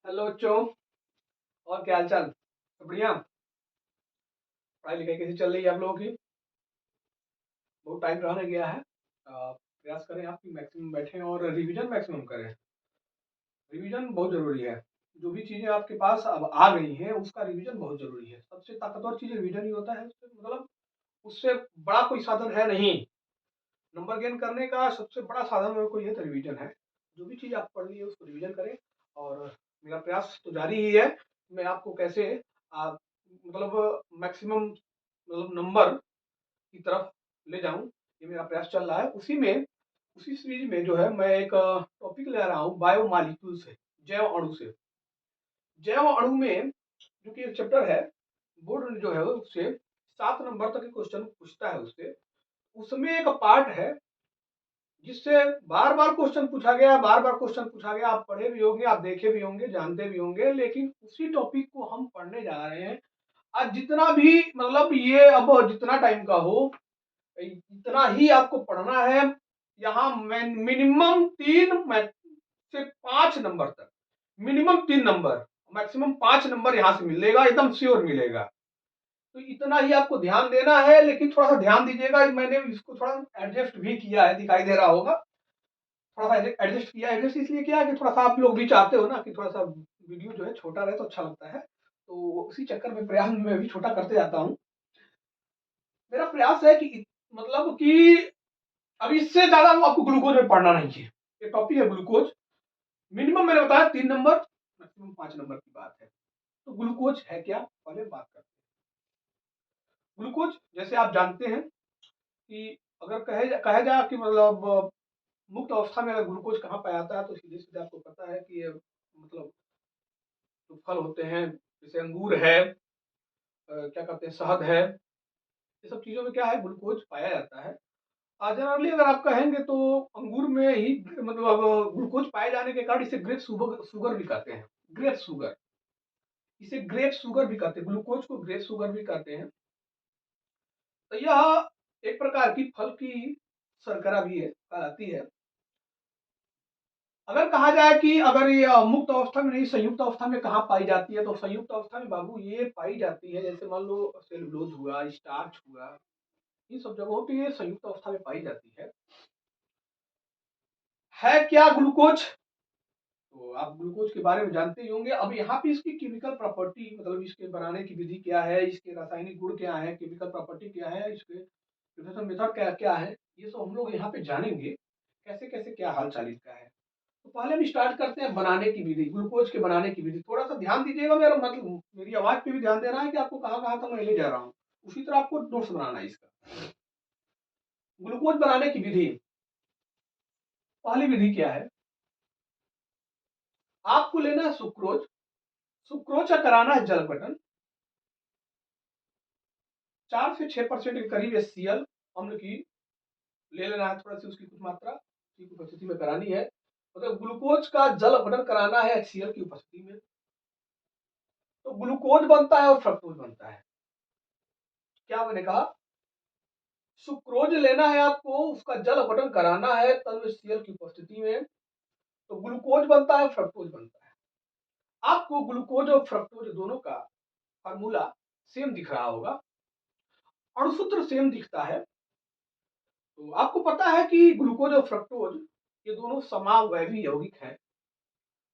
Hello बच्चों। और क्या हाल चाल? सब बढ़िया। पढ़ाई लिखाई कैसी चल रही है आप लोगों की? बहुत टाइम रहने गया है। प्रयास करें आप कि मैक्सिमम बैठें और रिवीजन मैक्सिमम करें। रिवीजन बहुत जरूरी है। जो भी चीजें आपके पास अब आ गई हैं उसका रिवीजन बहुत जरूरी है। सबसे ताकतवर चीज रिवीजन ही होता है। उससे मतलब उससे बड़ा कोई साधन है नहीं। नंबर गेन करने का सबसे बड़ा साधन अगर कोई है तो रिवीजन है। जो भी चीज आप पढ़ ली है उसको रिवीजन करें। और मेरा प्रयास तो जारी ही है। मैं आपको कैसे आप मतलब मैक्सिमम मतलब नंबर की तरफ ले जाऊं, ये मेरा प्रयास चल रहा है। उसी सीरीज में जो है मैं एक टॉपिक ले रहा हूँ बायोमॉलिक्यूल से, जैव अणु से। जैव अणु में जो कि एक चैप्टर है, बोर्ड जो है उससे 7 नंबर तक के क्वेश्चन पूछता है। उससे उसमें एक पार्ट है जिससे बार बार क्वेश्चन पूछा गया, बार बार क्वेश्चन पूछा गया। आप पढ़े भी होंगे, आप देखे भी होंगे, जानते भी होंगे, लेकिन उसी टॉपिक को हम पढ़ने जा रहे हैं। आज जितना भी मतलब ये अब जितना टाइम का हो इतना ही आपको पढ़ना है। यहाँ मिनिमम 3 से 5 नंबर तक, मिनिमम 3 नंबर, मैक्सिमम 5 नंबर यहाँ से मिलेगा, एकदम श्योर मिलेगा। तो इतना ही आपको ध्यान देना है। लेकिन थोड़ा सा ध्यान दीजिएगा, मैंने इसको थोड़ा एडजस्ट भी किया है, दिखाई दे रहा होगा। थोड़ा सा एडजस्ट किया है। एडजस्ट इसलिए किया है कि थोड़ा सा आप लोग भी चाहते हो ना कि थोड़ा सा वीडियो जो है छोटा रहे तो अच्छा लगता है। तो उसी चक्कर में प्रयास में भी छोटा करते जाता हूँ। मेरा प्रयास है कि मतलब कि अब इससे ज्यादा आपको ग्लूकोज में पढ़ना नहीं है। ये टॉपिक है ग्लूकोज। मिनिमम मैंने बताया 3 नंबर, मैक्सिमम 5 नंबर की बात है। तो ग्लूकोज है क्या, पहले बात करते हैं। ग्लूकोज जैसे आप जानते हैं कि अगर कहा जाए कि मतलब मुक्त अवस्था में अगर ग्लूकोज कहाँ पाया जाता है तो सीधे सीधे आपको पता है कि ये मतलब जो फल होते हैं जैसे अंगूर है, क्या कहते हैं, शहद है, ये सब चीजों में क्या है, ग्लूकोज पाया जाता है। जनरली अगर आप कहेंगे तो अंगूर में ही मतलब ग्लूकोज पाए जाने के कारण इसे ग्रेप शुगर भी कहते हैं। ग्रेप शुगर, इसे ग्रेप शुगर भी कहते हैं, ग्लूकोज को ग्रेप शुगर भी कहते हैं। तो यह एक प्रकार की फल की शर्करा भी है, कहलाती है। अगर कहा जाए कि अगर ये मुक्त अवस्था में नहीं संयुक्त अवस्था में कहाँ पाई जाती है, तो संयुक्त अवस्था में बाबू ये पाई जाती है, जैसे मान लो सेलुलोज हुआ, स्टार्च हुआ, इन सब जगहों पे ये संयुक्त अवस्था में पाई जाती है। क्या ग्लूकोज? तो आप ग्लूकोज के बारे में जानते ही होंगे। अब यहाँ पे इसकी केमिकल प्रॉपर्टी मतलब इसके बनाने की विधि क्या है, इसके रासायनिक गुण क्या है, केमिकल प्रॉपर्टी क्या है, इसके प्रिपरेशन मेथड क्या क्या है, ये सब हम लोग यहाँ पे जानेंगे। कैसे कैसे क्या हाल चाल इसका है। तो पहले हम स्टार्ट करते हैं बनाने की विधि, ग्लूकोज के बनाने की विधि। थोड़ा सा ध्यान दीजिएगा, मेरा मतलब मेरी आवाज पे भी ध्यान देना है कि आपको कहाँ कहाँ तक मैं ले जा रहा हूँ। उसी तरह आपको नोट्स बनाना है इसका। ग्लूकोज बनाने की विधि, पहली विधि क्या है, आपको लेना है सुक्रोज। सुक्रोज का कराना है जल गठन। 4 से 6% के करीब HCl अम्ल की ले लेना है, थोड़ा सी उसकी कुछ मात्रा की उपस्थिति में करानी है। मतलब ग्लूकोज का जल अपघटन कराना है HCl की उपस्थिति में, तो ग्लूकोज बनता है और फ्रक्टोज बनता है। क्या मैंने कहा, सुक्रोज लेना है आपको, उसका जल अपघटन कराना है तब HCl की उपस्थिति में, तो ग्लूकोज बनता है, फ्रक्टोज बनता है। आपको ग्लूकोज और फ्रक्टोज दोनों का फार्मूला सेम दिख रहा होगा, अणुसूत्र सेम दिखता है। तो आपको पता है कि ग्लूकोज और फ्रक्टोज ये दोनों समावयवी यौगिक हैं।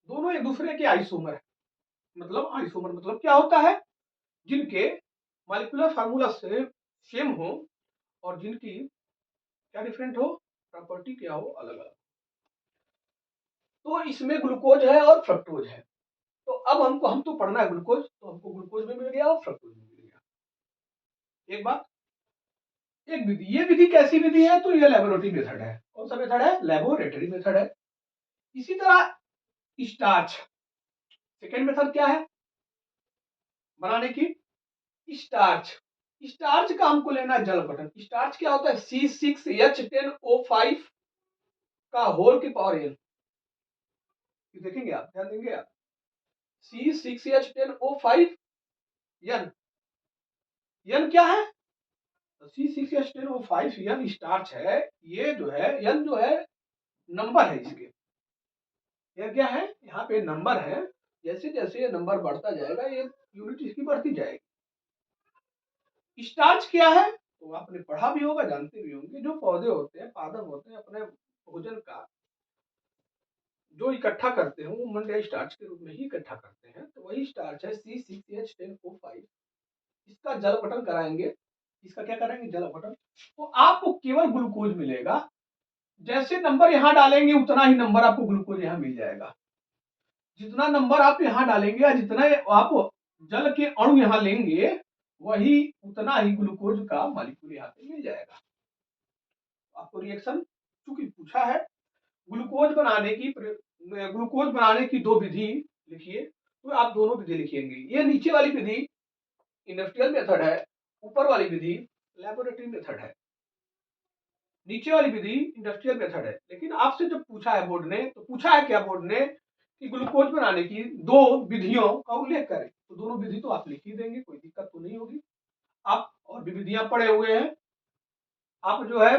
दोनों एक दूसरे के आइसोमर है। मतलब आइसोमर मतलब क्या होता है, जिनके मॉलिक्यूलर फार्मूला से सेम हो और जिनकी क्या डिफरेंट हो, प्रॉपर्टी क्या हो, अलग अलग। तो इसमें ग्लूकोज है और फ्रक्टोज है। तो अब हम तो पढ़ना है ग्लूकोज, तो हमको ग्लूकोज भी मिल गया और फ्रक्टोज भी मिल गया। एक बात, एक विधि, ये विधि कैसी विधि है, तो ये लेबोरेटरी मेथड है। कौन सा मेथड है, लेबोरेटरी मेथड है। इसी तरह स्टार्च, सेकेंड मेथड क्या है बनाने की, स्टार्च। स्टार्च का हमको लेना है जल अपघटन। स्टार्च क्या होता है, C6H10O5 का होल की पावर n। देखेंगे आप, ध्यान देंगे आप, C6H10O5 n, n क्या है, C6H10O5 n स्टार्च है। ये जो है n जो है नंबर है इसके, यह क्या है, यहाँ पे नंबर है। जैसे जैसे ये नंबर बढ़ता जाएगा ये यूनिट इसकी बढ़ती जाएगी। स्टार्च क्या है तो आपने पढ़ा भी होगा, जानते भी होंगे। जो पौधे होते हैं, पादप होते हैं, अपने भोजन का जो इकट्ठा करते हैं वो मंडे स्टार्च के रूप में ही इकट्ठा करते हैं। तो वही स्टार्च है C6H10O5। इसका जल अपघटन कराएंगे। इसका क्या करेंगे? जल अपघटन। तो आपको केवल ग्लूकोज मिलेगा। जैसे नंबर यहाँ डालेंगे उतना ही नंबर आपको ग्लूकोज यहाँ मिल जाएगा। जितना नंबर आप यहाँ डालेंगे या जितना आप जल के अणु यहाँ लेंगे वही उतना ही ग्लूकोज का मॉलिक्यूल यहाँ पे मिल जाएगा। आपको रिएक्शन चूंकि पूछा है, ग्लूकोज बनाने की दो विधि लिखिए, तो आप दोनों विधि लिखेंगे। ये नीचे वाली विधि इंडस्ट्रियल मेथड है, ऊपर वाली विधि लैबोरेटरी मेथड है। नीचे वाली विधि इंडस्ट्रियल मेथड है। लेकिन आपसे जब पूछा है बोर्ड ने, तो पूछा है क्या बोर्ड ने कि ग्लूकोज बनाने की दो विधियों का उल्लेख करें, तो दोनों विधि तो आप लिख ही देंगे, कोई दिक्कत तो नहीं होगी। आप और भी विधियां पढ़े हुए हैं। आप जो है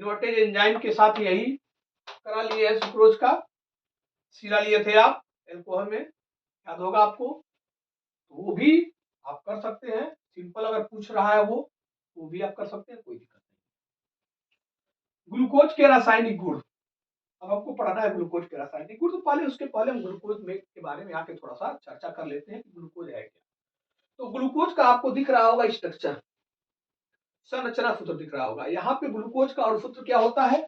इन्वर्टेज एंजाइम के साथ यही करा लिए है। सुक्रोज का सीरा लिए थे आप एल्कोहल में, याद होगा आपको। तो वो भी आप कर सकते हैं। सिंपल अगर पूछ रहा है वो भी आप कर सकते हैं, कोई दिक्कत नहीं। ग्लूकोज के रासायनिक गुण, अब आपको पढ़ना है ग्लूकोज के रासायनिक गुण। तो पहले उसके पहले हम ग्लूकोज में के बारे में आके थोड़ा सा चर्चा कर लेते हैं कि ग्लूकोज है क्या। तो ग्लूकोज का आपको दिख रहा होगा स्ट्रक्चर, संरचना सूत्र दिख रहा होगा। यहाँ पे ग्लूकोज का अणु सूत्र क्या होता है?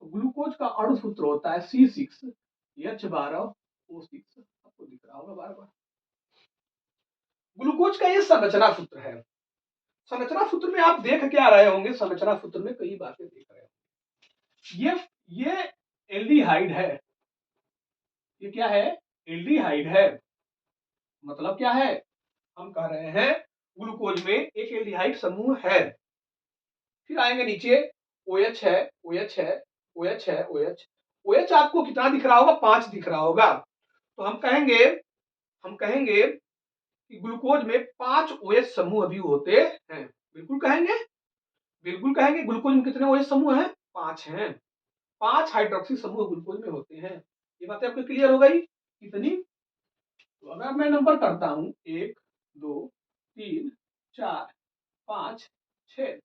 तो ग्लूकोज का अणु सूत्र होता है C6H12O6। आपको दिख रहा होगा बार बार। ग्लूकोज का ये संरचना सूत्र है। संरचना सूत्र में आप देख क्या रहे होंगे? संरचना सूत्र में कई बातें देख रहे होंगे। ये एल्डिहाइड है। ये क्या है? एल्डिहाइड है। मतलब क्या है? हम कह रहे हैं ग्लूकोज में एक एल्डिहाइड समूह है। फिर आएंगे नीचे, OH है, OH है, OH है, OH। OH आपको कितना दिख रहा होगा? 5 दिख रहा होगा। तो हम कहेंगे कि ग्लूकोज में 5 OH समूह भी होते हैं। बिल्कुल कहेंगे, बिल्कुल कहेंगे। ग्लूकोज में कितने OH समूह हैं? 5 हैं। 5 हाइड्रोक्सी समूह ग्लूकोज में होते हैं। ये बातें आपको क्लियर हो गई कितनी? तो अगर मैं नंबर करता हूं 1 2 3 4 5 6,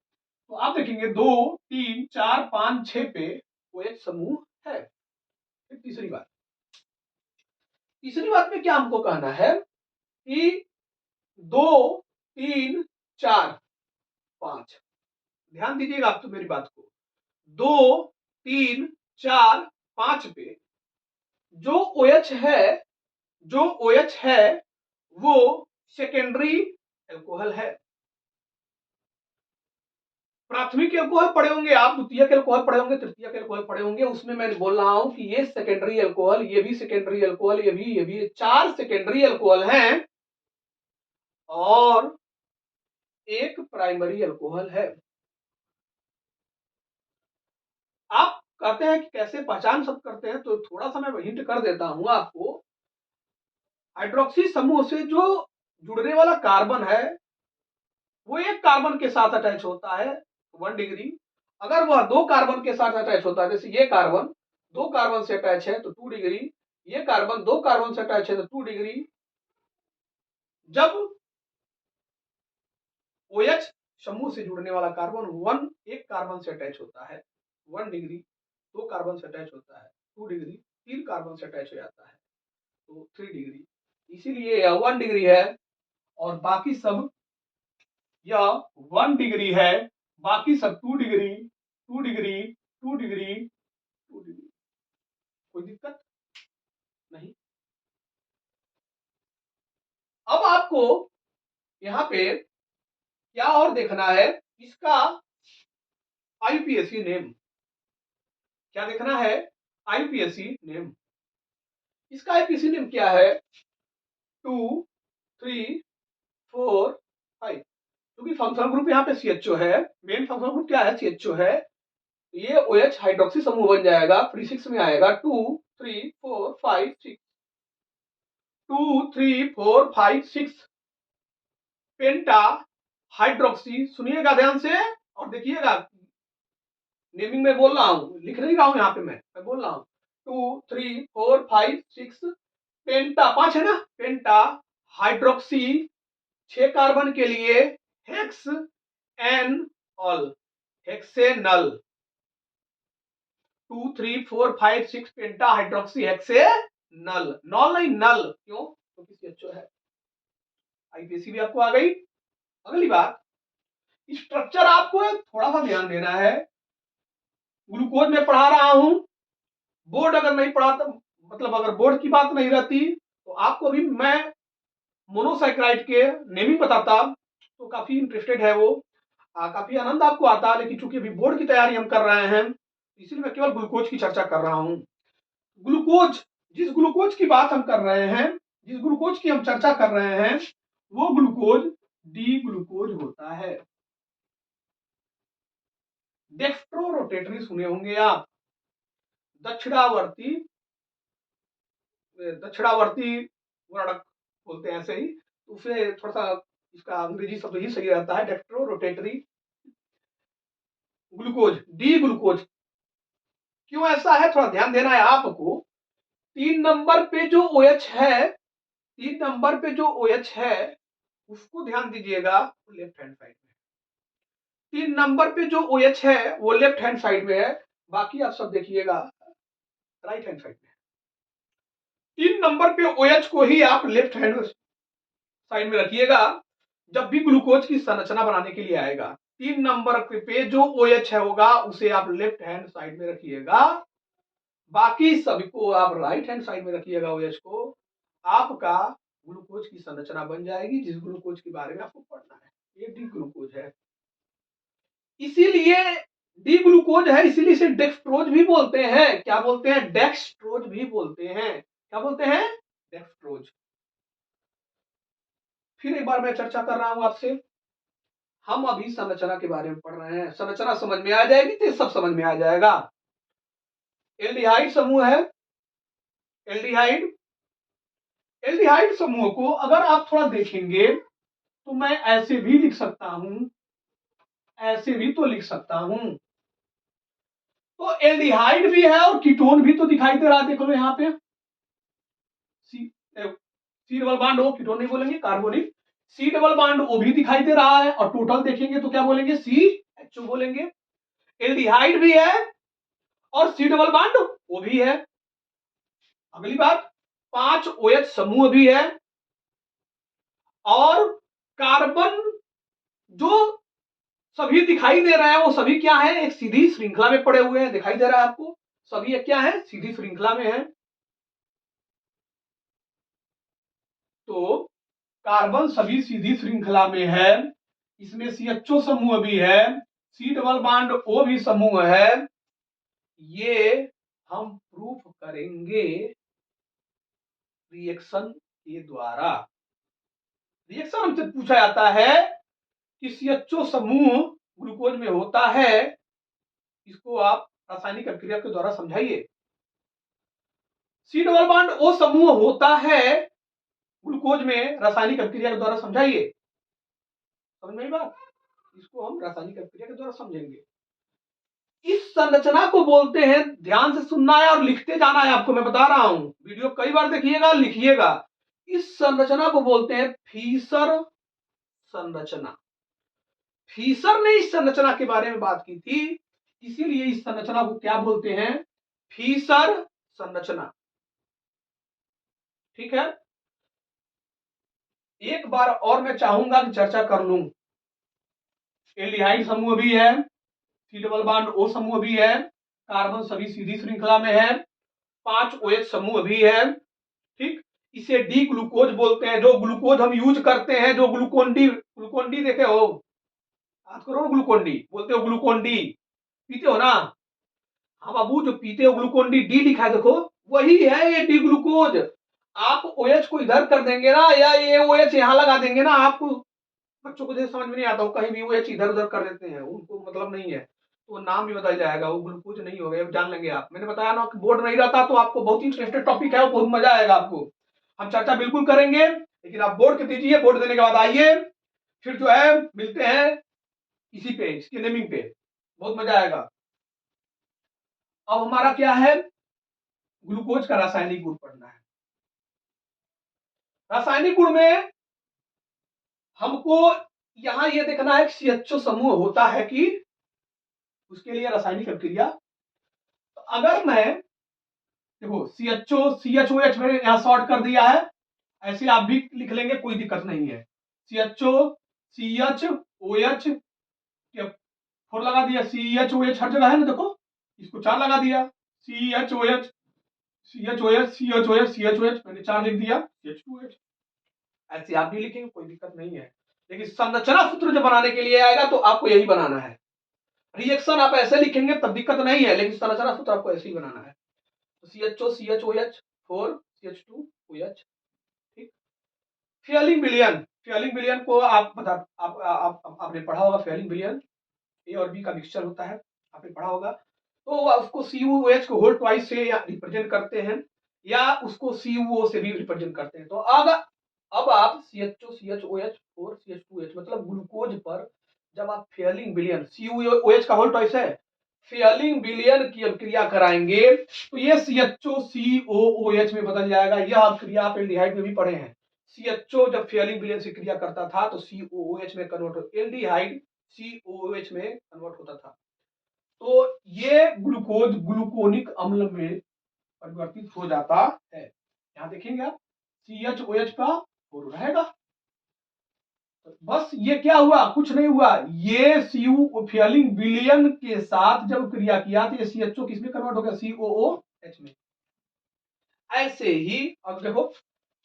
तो आप देखेंगे 2 3 4 5 6 पे OH समूह है। फिर तीसरी बात में क्या हमको कहना है कि 2 3 4 5, ध्यान दीजिएगा आप तो मेरी बात को। 2 3 4 5 पे जो OH है, जो OH है वो सेकेंडरी एल्कोहल है। प्राथमिक एल्कोहल पढ़े होंगे आप, द्वितीयक एल्कोहल पढ़े होंगे, तृतीयक एल्कोहल पढ़े होंगे। उसमें मैं बोल रहा हूं कि ये सेकेंडरी एल्कोहल, ये भी सेकेंडरी एल्कोहल, ये भी 4 सेकेंडरी एल्कोहल हैं और एक प्राइमरी एल्कोहल है। आप कहते हैं कि कैसे पहचान सब करते हैं, तो थोड़ा सा मैं हिंट कर देता हूं आपको। हाइड्रोक्सी समूह से जो जुड़ने वाला कार्बन है वो एक कार्बन के साथ अटैच होता है 1 डिग्री। अगर वह 2 कार्बन के साथ अटैच होता है, जैसे ये कार्बन 2 कार्बन से अटैच है तो 2 डिग्री, ये कार्बन 2 कार्बन से अटैच है तो 2 डिग्री। जब OH समूह से जुड़ने वाला कार्बन एक कार्बन से अटैच होता है 1 डिग्री, 2 कार्बन से अटैच होता है 2 डिग्री, 3 कार्बन से अटैच हो जाता है तो 3 डिग्री। इसीलिए यह 1 डिग्री है और बाकी सब, यह 1 डिग्री है, बाकी सब 2 डिग्री 2 डिग्री 2 डिग्री 2 डिग्री। कोई दिक्कत नहीं। अब आपको यहां पे क्या और देखना है? इसका IUPAC नेम। क्या देखना है? IUPAC name. इसका IUPAC नेम क्या है? 2 3 4 5। क्योंकि फंक्शनल ग्रुप यहाँ पे CHO है, मेन फंक्शनल ग्रुप क्या है? CHO है। ये OH हाइड्रोक्सी समूह बन जाएगा, फ्री 6 में आएगा 2 3 4 5 6, 2 3 4 5 6 पेंटा हाइड्रोक्सी। सुनिएगा ध्यान से और देखिएगा, नेमिंग में बोल रहा हूं, लिख नहीं रहा हूं यहाँ पे, मैं बोल रहा हूं 2 3 4 5 6 पेंटा 5 है ना, पेंटा हाइड्रोक्सी 6 कार्बन के लिए हेक्स एन ऑल, हेक्सेनल 2 3 4 5 6 पेंटा हाइड्रोक्सी हेक्सेनल, नॉल नहीं नल, क्यों तो किसी अच्छो है। आईपीएसी भी आपको आ गई। अगली बात, स्ट्रक्चर आपको थोड़ा सा ध्यान देना है। ग्लूकोज में पढ़ा रहा हूं, बोर्ड अगर नहीं पढ़ाता, मतलब अगर बोर्ड की बात नहीं रहती तो आपको भी मैं मोनोसाइक्राइड के नेमिंग बताता, तो काफी इंटरेस्टेड है वो, काफी आनंद आपको आता। लेकिन चूंकि अभी बोर्ड की तैयारी हम कर रहे हैं, इसलिए मैं केवल ग्लूकोज की चर्चा कर रहा हूं। ग्लूकोज, जिस ग्लूकोज की बात हम कर रहे हैं, जिस ग्लूकोज की हम चर्चा कर रहे हैं, वो ग्लूकोज डी ग्लूकोज होता है। डेक्स्ट्रो रोटेटरी सुने होंगे आप, दक्षिणावर्ती, दक्षिणावर्ती वर्णक बोलते हैं ऐसे ही, तो उसे थोड़ा सा इसका अंग्रेजी शब्द ही सही रहता है, dextro rotatory glucose D glucose. क्यों ऐसा है थोड़ा ध्यान देना है आपको। 3 नंबर पे जो OH है, 3 नंबर पे जो OH है उसको ध्यान दीजिएगा, लेफ्ट हैंड साइड में। 3 नंबर पे जो OH है वो लेफ्ट हैंड साइड में है, बाकी आप सब देखिएगा राइट हैंड साइड में। 3 नंबर पे OH को ही आप लेफ्ट हैंड साइड में रखिएगा जब भी ग्लूकोज की संरचना बनाने के लिए आएगा। 3 नंबर पे जो OH है होगा उसे आप लेफ्ट हैंड साइड में रखिएगा, बाकी सभी को आप राइट हैंड साइड में रखिएगा। OH को आपका ग्लूकोज की संरचना बन जाएगी, जिस ग्लूकोज के बारे में आपको पढ़ना है। ये डी ग्लूकोज है, इसीलिए डी ग्लूकोज है, इसीलिए इसे डेक्सट्रोज भी बोलते हैं। क्या बोलते हैं? डेक्सट्रोज भी बोलते हैं। क्या बोलते हैं? डेक्सट्रोज। फिर एक बार मैं चर्चा कर रहा हूं आपसे, हम अभी संरचना के बारे में पढ़ रहे हैं। संरचना समझ में आ जाएगी तो सब समझ में आ जाएगा। एल्डिहाइड समूह है, एल्डिहाइड, एल्डिहाइड समूह को अगर आप थोड़ा देखेंगे तो मैं ऐसे भी लिख सकता हूं, ऐसे भी तो लिख सकता हूं। तो एल्डिहाइड भी है और कीटोन भी तो दिखाई दे रहा है, देख लो यहाँ पे C double bond O, ketone नहीं बोलेंगे, carbonic. C double bond O भी दिखाई दे रहा है, और टोटल देखेंगे तो क्या बोलेंगे? CHO बोलेंगे। एल्डिहाइड भी है और सी डबल बॉन्ड ओ भी है। अगली बात, 5 OH समूह भी है, और कार्बन जो सभी दिखाई दे रहे हैं वो सभी क्या है? एक सीधी श्रृंखला में पड़े हुए हैं, दिखाई दे रहा है आपको, सभी एक क्या है? सीधी श्रृंखला में है। तो कार्बन सभी सीधी श्रृंखला में है, इसमें CHO समूह भी है, सी डबल बॉन्ड O भी समूह है। ये हम प्रूफ करेंगे रिएक्शन के द्वारा। रिएक्शन हमसे पूछा जाता है कि CHO समूह ग्लूकोज में होता है, इसको आप रासायनिक अभिक्रिया के द्वारा समझाइए। सी डबल बॉन्ड O समूह होता है ग्लूकोज में, रासायनिक अभिक्रिया के द्वारा समझाइए। समझ में आई बात? इसको हम रासायनिक अभिक्रिया के द्वारा समझेंगे। इस संरचना को बोलते हैं, ध्यान से सुनना है और लिखते जाना है आपको, मैं बता रहा हूं, वीडियो कई बार देखिएगा, लिखिएगा। इस संरचना को बोलते हैं फीसर संरचना। फीसर ने इस संरचना के बारे में बात की थी, इसीलिए इस संरचना को क्या बोलते हैं? फीसर संरचना। ठीक है, एक बार और मैं चाहूंगा कि चर्चा कर लूं। एल्डिहाइड समूह भी है, सी डबल बॉन्ड O समूह भी है, कार्बन सभी सीधी श्रृंखला में है, 5 OH समूह भी है। ठीक, इसे डी ग्लूकोज बोलते हैं। जो ग्लूकोज हम यूज करते हैं, जो ग्लूकोन डी, ग्लूकोन डी देखे हो, बात करो ग्लूकोन डी, बोलते हो ग्लूकोन डी, पीते हो ना? हाँ बाबू, जो पीते हो ग्लूकोन डी, डी लिखा है देखो, वही है ये डी ग्लूकोज। आप OH को इधर कर देंगे ना, या ये OH यहां लगा देंगे ना, आपको बच्चों को जैसे समझ में नहीं आता, वो कहीं भी OH इधर उधर कर देते हैं, उनको मतलब नहीं है, तो नाम भी बदल जाएगा, वो ग्लूकोज नहीं होगा, जान लेंगे आप। मैंने बताया ना कि बोर्ड नहीं रहता तो आपको बहुत ही इंटरेस्टेड टॉपिक है, बहुत मजा आएगा आपको, हम चर्चा बिल्कुल करेंगे। लेकिन आप बोर्ड के दीजिए, बोर्ड देने के बाद आइए, फिर जो है मिलते हैं इसी पे, इसकी नेमिंग पे, बहुत मजा आएगा। अब हमारा क्या है? ग्लूकोज का रासायनिक गुण पढ़ना है। रासायनिक गुण में हमको यहां ये देखना है कि CHO समूह होता है कि, उसके लिए रासायनिक अभिक्रिया। तो अगर मैं देखो CHO CHOH मैंने यहां शॉर्ट कर दिया है, ऐसे आप भी लिख लेंगे, कोई दिक्कत नहीं है। CHO CHOH फोर लगा दिया, CHOH हर जगह है ना, देखो इसको 4 लगा दिया, CHOH CHOH CHOH CHOH मैंने 4 लिख दिया, CH2H। ऐसे आप भी लिखेंगे, कोई दिक्कत नहीं है। लेकिन संरचना सूत्र जब बनाने के लिए आएगा तो आपको यही बनाना है। रिएक्शन आप ऐसे लिखेंगे तब दिक्कत नहीं है, लेकिन संरचना सूत्र आपको ऐसे ही बनाना है। तो CHO CHOH 4 CH2OH। ठीक। फ्यूलिंग विलयन को आप बता, आपने पढ़ा होगा। फ्यूलिंग विलयन ए और बी का मिक्सचर होता है, आपने पढ़ा होगा। तो उसको CuOH को होल ट्वाइस से रिप्रेजेंट करते हैं, या उसको CuO से भी रिप्रेजेंट करते हैं। तो अब आप CHO CHOH 4 CH2H मतलब ग्लूकोज पर जब आप फेयलिंग विलयन, CuOH का होल ट्वाइस है, फेयलिंग विलयन की अभिक्रिया कराएंगे तो ये CHO COOH में बदल जाएगा। यह अभिक्रिया आप एल्डिहाइड में भी पढ़े हैं। CHO जब फेयलिंग विलयन से क्रिया करता था तो COOH में कन्वर्ट हो, एल्डिहाइड COOH में कन्वर्ट होता था। तो ये ग्लूकोज ग्लूकोनिक अम्ल में परिवर्तित हो जाता है। यहां देखेंगे आप CHOH का फोर रहेगा। बस ये क्या हुआ, कुछ नहीं हुआ। ये फेयलिंग विलयन के साथ जब क्रिया किया तो ये CHO किस में कन्वर्ट हो गया, COOH में। ऐसे ही अब देखो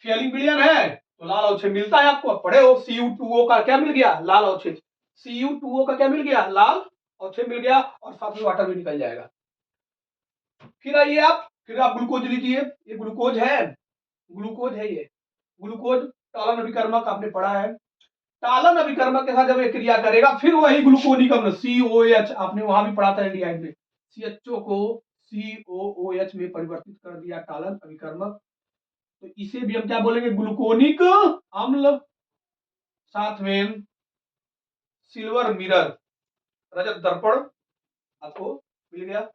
फेयलिंग विलयन है तो लाल अवक्षय मिलता है आपको, पढ़े हो। Cu2O का क्या मिल गया, लाल अवक्षय। Cu2O का क्या मिल गया, लाल अवक्षय मिल गया, और साथ में वाटर भी निकल जाएगा। फिर आइए आप, फिर आप ग्लूकोज लीजिए। ये ग्लूकोज है, ग्लूकोज है ये ग्लूकोज। टालन अभिकर्मक आपने पढ़ा है। टालन अभिकर्मक के साथ जब ये क्रिया करेगा फिर वही ग्लूकोनिक अम्ल COH, आपने वहां भी पढ़ा था एल्डिहाइड में। CHO को COOH में परिवर्तित कर दिया टालन अभिकर्मक, तो इसे भी हम क्या बोलेंगे, ग्लूकोनिक अम्ल। साथ में सिल्वर मिरर, रजत दर्पण आपको मिल गया।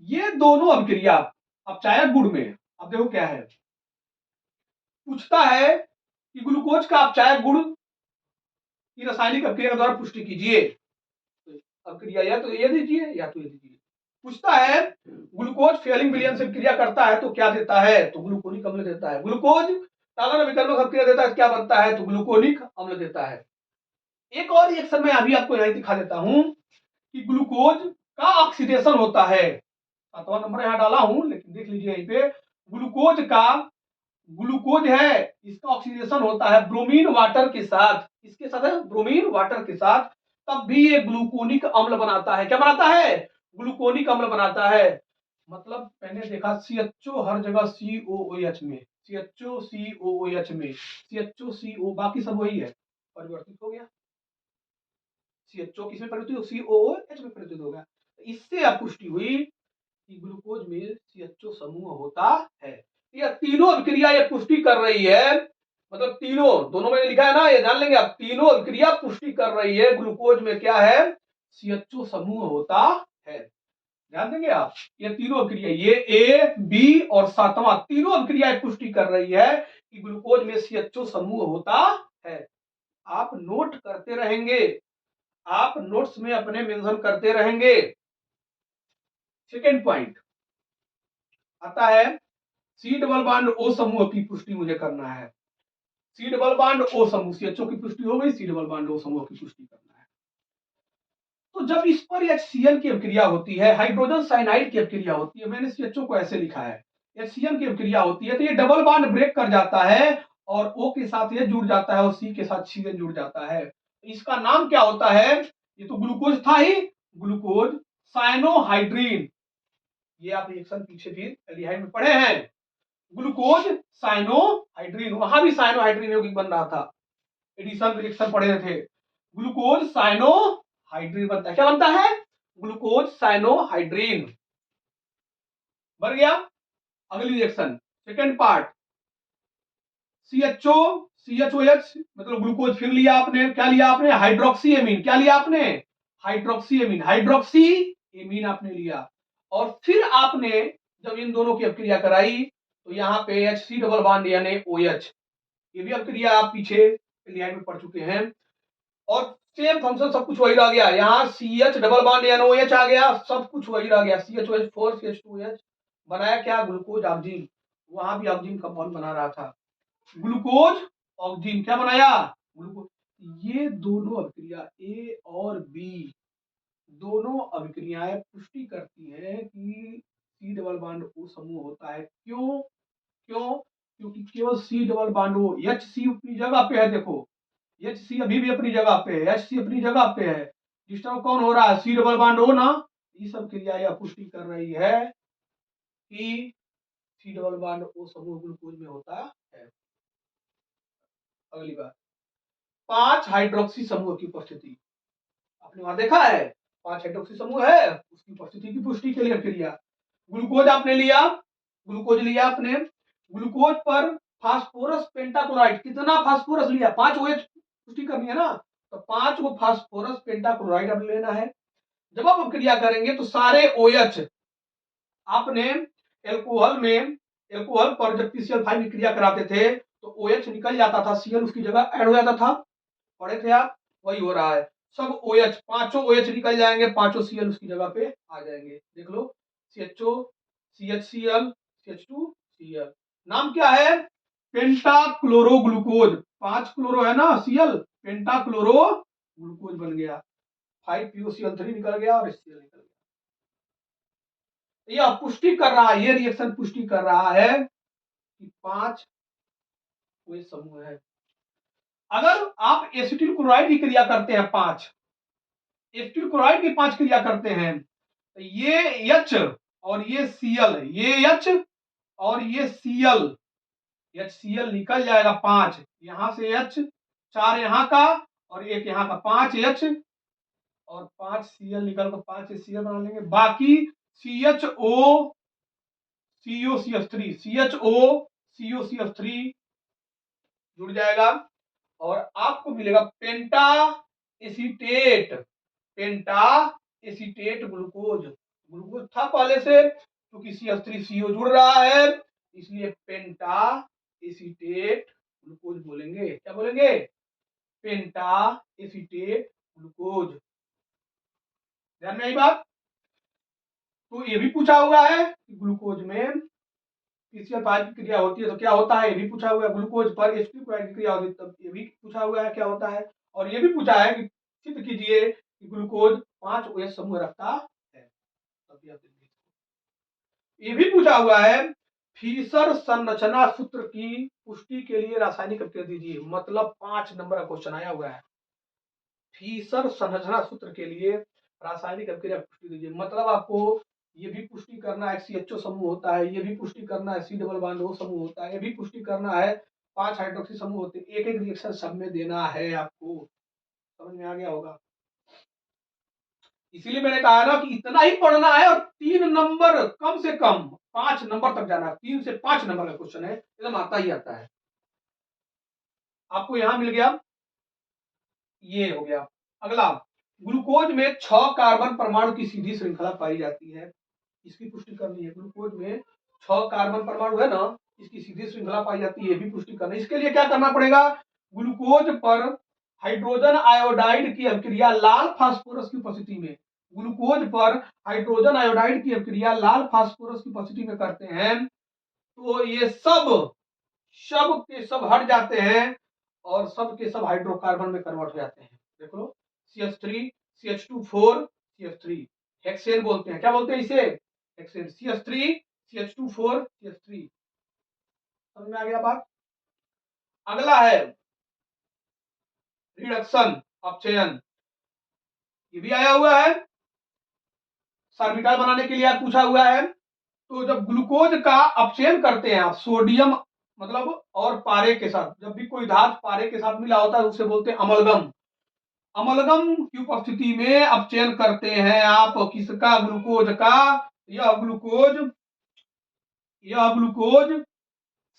ये दोनों अभिक्रिया अब चायक गुण में, अब देखो क्या है, पूछता है कि ग्लूकोज का अपचायक गुण की रासायनिक अभिक्रिया के द्वारा पुष्टि कीजिए। अभिक्रिया या तो ये दीजिए या तो ये दीजिए। पूछता है ग्लूकोज फेयलिंग विलयन से क्रिया करता है तो क्या देता है, तो ग्लूकोनिक अम्ल देता है। ग्लूकोज टालन अभिकर्मक अभिक्रिया देता है तो क्या बनता है, तो ग्लूकोनिक अम्ल देता है। एक और रिएक्शन मैं अभी आपको यहां दिखा देता हूं कि ग्लूकोज का ऑक्सीडेशन होता है। 7वां नंबर यहां डाला हूं, लेकिन देख लीजिए यहीं पे ग्लूकोज का, ग्लूकोज है इसका ऑक्सीडेशन होता है ब्रोमीन वाटर के साथ, इसके साथ है ब्रोमीन वाटर के साथ, तब भी ये ग्लूकोनिक अम्ल बनाता है। क्या बनाता है, ग्लूकोनिक अम्ल बनाता है। मतलब मैंने देखा CHO हर जगह COOH में, CHO COOH में, CHO CO, बाकी सब वही है, परिवर्तित हो गया। CHO किसमें परिवर्तित हो, COOH में परिवर्तित हो गया। इससे अब पुष्टि हुई कि ग्लूकोज में CHO समूह होता है। ये तीनों अभिक्रिया ये पुष्टि कर रही है, मतलब तीनों, दोनों मैंने लिखा है ना, ये जान लेंगे आप। तीनों अभिक्रिया पुष्टि कर रही है ग्लूकोज में क्या है, CHO समूह होता है। ध्यान देंगे आप, ये तीनों अभिक्रिया, ये A, B और 7वां, तीनों अभिक्रिया पुष्टि कर रही है कि ग्लूकोज में CHO समूह होता है। आप नोट करते रहेंगे, आप नोट्स में अपने मेंशन करते रहेंगे। सेकेंड पॉइंट आता है C डबल बॉन्ड O समूह की पुष्टि मुझे करना है। C डबल बॉन्ड O समूह, CHO की पुष्टि हो गई, C डबल बॉन्ड O समूह की पुष्टि करना है। तो जब इस पर HCl की अभिक्रिया होती है, हाइड्रोजन साइनाइड की अभिक्रिया होती है, मैंने CHO को ऐसे लिखा है, HCl की अभिक्रिया होती है तो ये डबल बॉन्ड ब्रेक कर जाता है और O के साथ ये जुड़ जाता है और C के साथ Cl जुड़ जाता है। इसका नाम क्या होता है, ये तो ग्लूकोज था ही, ग्लूकोज साइनोहाइड्रीन। ये आप रिएक्शन पीछे भी एल्डिहाइड में पढ़े हैं, ग्लूकोज साइनोहाइड्रीन, वहां भी साइनोहाइड्रीन यौगिक बन रहा था, एडिशन रिएक्शन पढ़े थे। ग्लूकोज साइनोहाइड्रीन बनता है, क्या बनता है, ग्लूकोज साइनोहाइड्रीन बन गया। अगली reaction second part, CHO CHOH मतलब ग्लूकोज फिर लिया आपने, क्या लिया आपने, हाइड्रोक्सी एमीन, क्या लिया आपने, हाइड्रोक्सी एमीन, हाइड्रोक्सी एमीन आपने लिया। और फिर आपने जब इन दोनों की अभिक्रिया कराई तो यहाँ पे HC डबल बॉन्ड यानी OH, ये भी अभिक्रिया आप पीछे स्लाइड में पढ़ चुके हैं। और सेम फंक्शन सब कुछ वही रह गया, यहाँ CH डबल बॉन्ड NOH आ गया, सब कुछ वही रह गया, CHOH4 CH2OH बनाया क्या, ग्लूकोज ऑक्सीजन। वहां भी ऑक्सीजन कंपाउंड बना रहा था, ग्लूकोज ऑक्सीजन क्या बनाया, ग्लूकोज। ये दोनों अभिक्रिया A और B दोनों अभिक्रियाएं पुष्टि करती हैं कि C डबल बॉन्ड O समूह होता है। क्यों क्यों क्योंकि केवल C double bond O, HC अपनी जगह पे है, देखो HC अभी भी अपनी जगह पे है, HC अपनी जगह पे है, डिस्टर्ब कौन हो रहा है, C डबल बॉन्ड O ना। ये सब क्रिया यह पुष्टि कर रही है कि C डबल बॉन्ड O समूह ग्लूकोज में होता है। अगली बात, 5 हाइड्रोक्सी समूह की उपस्थिति, आपने वहां देखा है 5 हाइड्रोक्सी समूह है, उसकी उपस्थिति की पुष्टि के लिए क्रिया। ग्लूकोज आपने लिया, ग्लूकोज लिया आपने, ग्लूकोज पर फास्फोरस पेंटाक्लोराइड, कितना फास्फोरस लिया, 5 OH पुष्टि करनी है ना, तो 5 को फास्फोरस पेंटाक्लोराइड अब लेना है। जब आप क्रिया करेंगे तो सारे OH आपने एल्कोहल पर जब PCl5 की क्रिया कराते थे तो OH निकल जाता था, Cl उसकी जगह ऐड हो जाता था, पढ़े थे आप, वही हो रहा है। सब OH, पांचों OH निकल जाएंगे, पांचों Cl उसकी जगह पे आ जाएंगे। देख लो, CHO CHCl CH2Cl, नाम क्या है, पेंटाक्लोरोग्लूकोज, 5 क्लोरो है ना Cl, पेंटाक्लोरोग्लूकोज बन गया, 5POCl3 निकल गया और Cl निकल गया। यह पुष्टि कर रहा है, ये रिएक्शन पुष्टि कर रहा है कि 5 कोई समूह है। अगर आप एसिटिल क्लोराइड की क्रिया करते हैं, 5 एसिटिल क्लोराइड की 5 क्रिया करते हैं, तो ये H और ये Cl, ये H और ये Cl, HCl निकल जाएगा 5, यहां से H, 4 यहाँ का और एक यहाँ का, 5 H और 5 Cl निकल कर 5 HCl बना लेंगे, बाकी CHO COCH3 CHO COCH3 जुड़ जाएगा और आपको मिलेगा पेंटा एसीटेट, पेंटा एसीटेट ग्लूकोज। ग्लूकोज था पहले से, क्योंकि CH3CO जुड़ रहा है इसलिए पेंटा एसीटेट ग्लूकोज बोलेंगे। क्या बोलेंगे, पेंटा एसीटेट ग्लूकोज। ध्यान में आई बात। तो ये भी पूछा हुआ है कि ग्लूकोज में PCl5 की क्रिया होती है तो क्या होता है, ये भी पूछा हुआ है। ग्लूकोज पर H2 की क्रिया होती है तब ये भी पूछा हुआ है क्या होता है। और ये भी पूछा है कि सिद्ध कीजिए कि ग्लूकोज 5 OH समूह रखता है, ये भी पूछा हुआ है। फीसर संरचना सूत्र की पुष्टि के लिए रासायनिक अभिक्रिया दीजिए, मतलब 5 नंबर का क्वेश्चन आया हुआ है। फीसर संरचना सूत्र के लिए रासायनिक अभिक्रिया पुष्टि दीजिए, मतलब आपको ये भी पुष्टि करना है CHO समूह होता है, ये भी पुष्टि करना है C डबल बॉन्ड O समूह होता है, ये भी पुष्टि करना है 5 हाइड्रोक्सी समूह होते हैं। एक एक रिएक्शन सब में देना है आपको, समझ में आ गया होगा। इसीलिए मैंने कहा ना कि इतना ही पढ़ना है और 3 नंबर कम से कम 5 नंबर तक जाना है, 3 से 5 नंबर का क्वेश्चन है, एकदम आता ही आता है। आपको यहां मिल गया, ये हो गया। अगला, ग्लूकोज में 6 कार्बन परमाणु की सीधी श्रृंखला पाई जाती है, इसकी पुष्टि करनी है। ग्लूकोज में 6 कार्बन परमाणु है ना, इसकी सीधी श्रृंखला पाई जाती है, ये भी पुष्टि करना है। इसके लिए क्या करना पड़ेगा, ग्लूकोज पर हाइड्रोजन आयोडाइड की अभिक्रिया लाल फास्फोरस की उपस्थिति में, ग्लूकोज पर हाइड्रोजन आयोडाइड की अभिक्रिया लाल फास्फोरस की उपस्थिति में करते हैं तो ये सब के सब हट जाते हैं और सब के सब हाइड्रोकार्बन में कन्वर्ट हो जाते हैं। देख लो, CH3 CH2 4 CH3, हेक्सेन बोलते हैं। क्या बोलते हैं इसे, हेक्सेन। CH3 CH2 4 CH3, समझ में आ गया बात। अगला है रिडक्शन, अपचयन, ये भी आया हुआ है, सार्बिटाल बनाने के लिए पूछा हुआ है। तो जब ग्लूकोज का अपचयन करते हैं आप सोडियम मतलब और पारे के साथ, जब भी कोई धातु पारे के साथ मिला होता है उसे बोलते हैं अमलगम। अमलगम की उपस्थिति में अपचयन करते हैं आप किसका, ग्लूकोज का। यह ग्लूकोज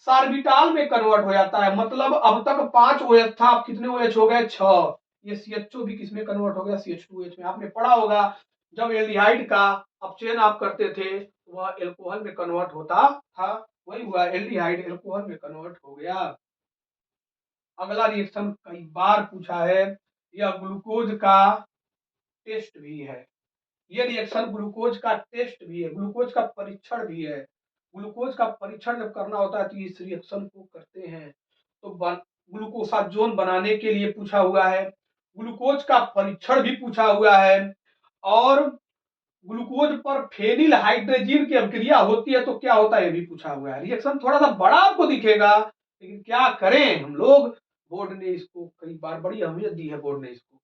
सार्बिटाल में कन्वर्ट हो जाता है, मतलब अब तक 5 OH था, अब कितने OH हो गए, 6। ये CHO भी किसमें कन्वर्ट हो गया, CH2OH में। आपने पढ़ा होगा जब एल्डिहाइड का अपचयन आप करते थे वह एल्कोहल में कन्वर्ट होता था, वही हुआ, एल्डिहाइड एल्कोहल में कन्वर्ट हो गया। अगला रिएक्शन कई बार पूछा है, यह ग्लूकोज का टेस्ट भी है। ये रिएक्शन ग्लूकोज का टेस्ट भी है, ग्लूकोज का परीक्षण भी है। ग्लूकोज का परीक्षण जब करना होता है तो इस रिएक्शन को करते हैं। तो ग्लूकोसाजोन बनाने के लिए पूछा हुआ है, ग्लूकोज का परीक्षण भी पूछा हुआ है, और ग्लूकोज पर फेनिल हाइड्रोजन की अभिक्रिया होती है तो क्या होता है ये भी पूछा हुआ है। रिएक्शन थोड़ा सा बड़ा आपको दिखेगा, लेकिन क्या करें हम लोग, बोर्ड ने इसको कई बार बड़ी अहमियत दी है। बोर्ड ने इसको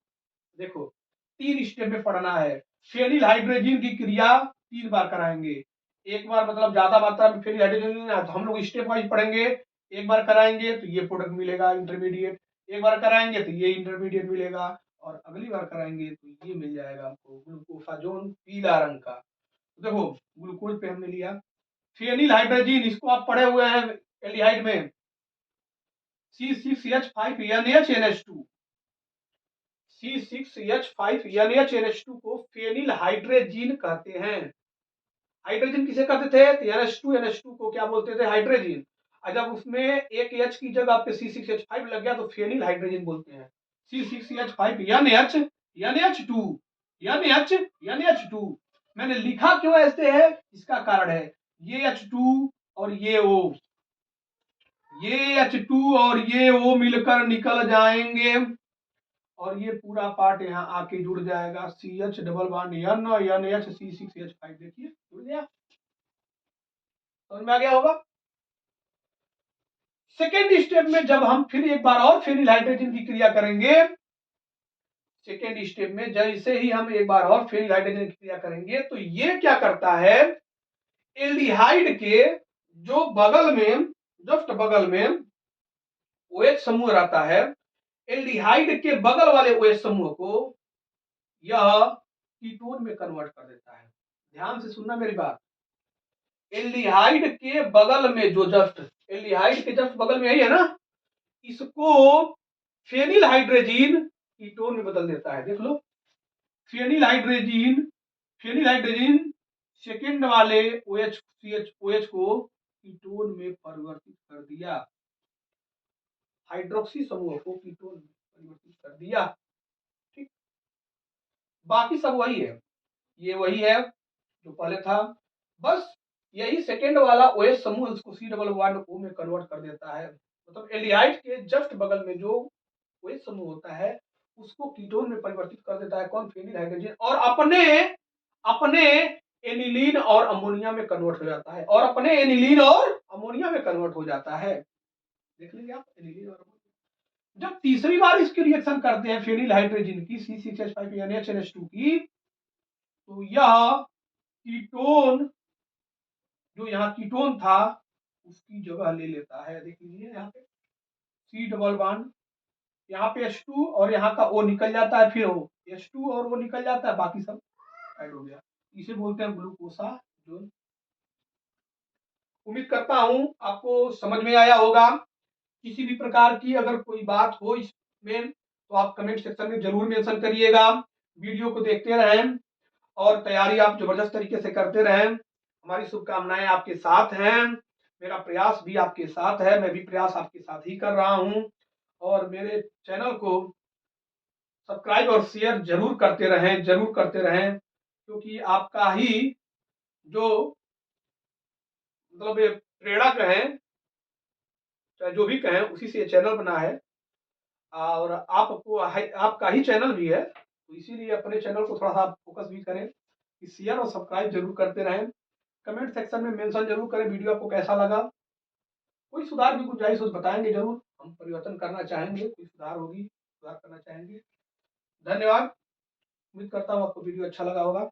देखो 3 स्टेप में पढ़ना है। फेनिल हाइड्रोजन की क्रिया 3 बार कराएंगे। एक बार मतलब ज्यादा मात्रा में फेनिल हाइड्रोजन तो हम लोग स्टेप वाइज पढ़ेंगे। एक बार कराएंगे तो ये प्रोडक्ट मिलेगा इंटरमीडिएट, एक बार कराएंगे तो ये इंटरमीडिएट मिलेगा, और अगली बार कराएंगे तो ये मिल जाएगा आपको ग्लूकोसाजोन पीला रंग का। तो देखो ग्लूकोज पे हमने लिया, फेनिल हाइड्रोजन इसको आप पढ़े हुए हैं एल्डिहाइड में, C6H5NH2, C6H5NH2 को फेनिल हाइड्रोजन कहते हैं। हाइड्रोजन किसे कहते थे, तो NH2 को क्या बोलते थे, हाइड्रोजन। और जब उसमें एक H की जगह पे C6H5 लग गया तो फेनिल हाइड्रोजन बोलते हैं। C6H5NH2 मैंने लिखा क्यों ऐसे है, इसका कारण है, ये H2 और ये O, ये H2 और ये O मिलकर निकल जाएंगे और ये पूरा पार्ट यहाँ आके जुड़ जाएगा, CH double bond NH C6H5, देखिए जुड़ गया, समझ में आ गया होगा। सेकेंड स्टेप में जब हम फिर एक बार और फेनिल हाइड्रोजन की क्रिया करेंगे, सेकेंड स्टेप में जैसे ही हम एक बार और फेनिल हाइड्रोजन की क्रिया करेंगे तो ये क्या करता है, एल्डिहाइड के जो बगल में, जस्ट बगल में OH समूह रहता है, एल्डिहाइड के बगल वाले OH समूह को यह कीटोन में कन्वर्ट कर देता है। ध्यान से सुनना मेरी बात, एल्डिहाइड के बगल में जो जस्ट, एल्डिहाइड के जस्ट बगल में यही है ना, इसको फेनिल हाइड्रोजन कीटोन में बदल देता है। देख लो, फेनिल हाइड्रोजन सेकेंड वाले OH को कीटोन में परिवर्तित कर दिया, हाइड्रोक्सी समूह को कीटोन में परिवर्तित कर दिया। ठीक, बाकी सब वही है, ये वही है जो पहले था, बस यही सेकेंड वाला OH समूह उसको C डबल बॉन्ड O में कन्वर्ट कर देता है। मतलब एल्डिहाइड के जस्ट बगल में जो OH समूह होता है उसको कीटोन में परिवर्तित कर देता है, कौन, फेनिल हाइड्रोजन, और अपने अपने एनिलीन और अमोनिया में कन्वर्ट हो जाता है, और अपने एनिलीन और अमोनिया में कन्वर्ट हो जाता है। देख लीजिए आप, एनिलीन और अमोनिया। जब तीसरी बार इसकी रिएक्शन करते हैं फेनिल हाइड्रोजन की C6H5NH2 की, तो यह कीटोन, जो यहाँ कीटोन था उसकी जगह ले लेता है। देख लीजिए यहाँ पे C डबल बॉन्ड, यहाँ पे H2 और यहाँ का O निकल जाता है, फिर O, H2 और O निकल जाता है, बाकी सब ऐड हो गया, इसे बोलते हैं ग्लूकोसाजोन। उम्मीद करता हूं आपको समझ में आया होगा। किसी भी प्रकार की अगर कोई बात हो इसमें तो आप कमेंट सेक्शन में जरूर मेंशन करिएगा। वीडियो को देखते रहें और तैयारी आप जबरदस्त तरीके से करते रहें। हमारी शुभकामनाएं आपके साथ हैं, मेरा प्रयास भी आपके साथ है, मैं भी प्रयास आपके साथ ही कर रहा हूं, और मेरे चैनल को सब्सक्राइब और शेयर जरूर करते रहें, क्योंकि आपका ही जो मतलब प्रेरणा कहें, चाहे जो भी कहें, उसी से ये चैनल बना है, और आपको आपका ही चैनल भी है, तो इसीलिए अपने चैनल को थोड़ा सा फोकस भी करें, शेयर और सब्सक्राइब जरूर करते रहें। कमेंट सेक्शन में मेंशन जरूर करें वीडियो आपको कैसा लगा। कोई सुधार की गुंजाइश हो तो बताएंगे जरूर, हम परिवर्तन करना चाहेंगे, कोई सुधार होगी सुधार करना चाहेंगे। धन्यवाद, उम्मीद करता हूँ आपको वीडियो अच्छा लगा होगा।